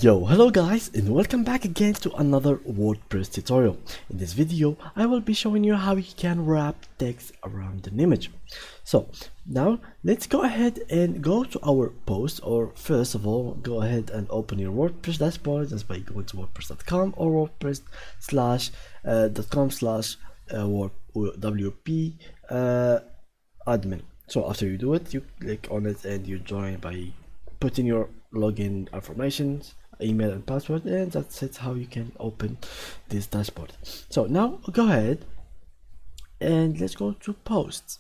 Yo, hello guys, and welcome back again to another WordPress tutorial. In this video, I will be showing you how you can wrap text around an image. So now let's go ahead and go to our post, or first of all, go ahead and open your WordPress dashboard just by going to wordpress.com or wordpress.com/wp admin. So after you do it, you click on it and you join by putting your login information, email and password, and that's it, how you can open this dashboard. So now go ahead and let's go to posts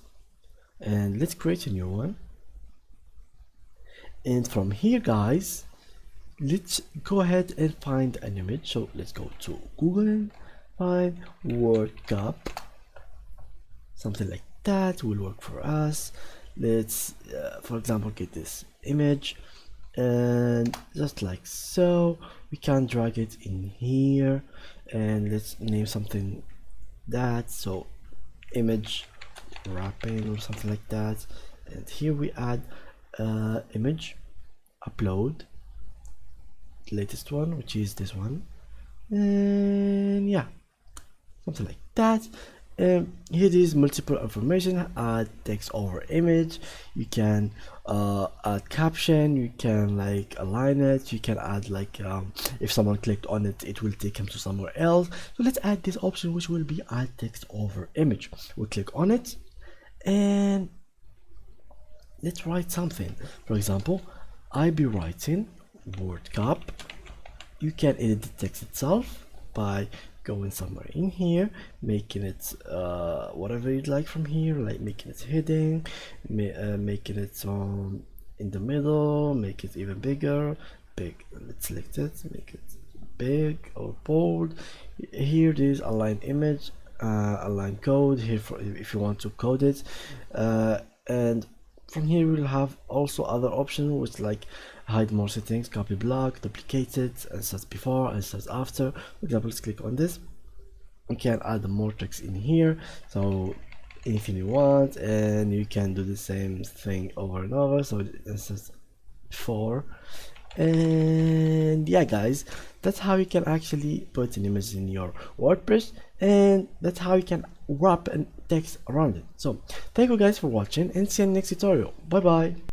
and let's create a new one. And from here guys, let's go ahead and find an image. So let's go to Google and find word cup, something like that will work for us. Let's for example get this image, and just like so we can drag it in here, and let's name something that, so image wrapping or something like that. And here we add image, upload latest one, which is this one, and yeah, something like that. Here is multiple information, add text over image, you can add caption, you can like align it, you can add like if someone clicked on it, it will take him to somewhere else. So let's add this option, which will be add text over image. We'll click on it and let's write something. For example, I'll be writing word cup. You can edit the text itself by going somewhere in here, making it whatever you'd like from here, like making it heading, making it in the middle, make it even bigger, big. Let's select it, make it big or bold. Here it is, align image, align code here for if you want to code it, and from here we'll have also other options which like hide more settings, copy block, duplicate it, and says before and says after. For example, let's click on this. You can add the more text in here, so anything you want, and you can do the same thing over and over. So it says before, and yeah guys, that's how you can actually put an image in your WordPress, and that's how you can wrap and text around it. So thank you guys for watching, and see you in the next tutorial. Bye bye.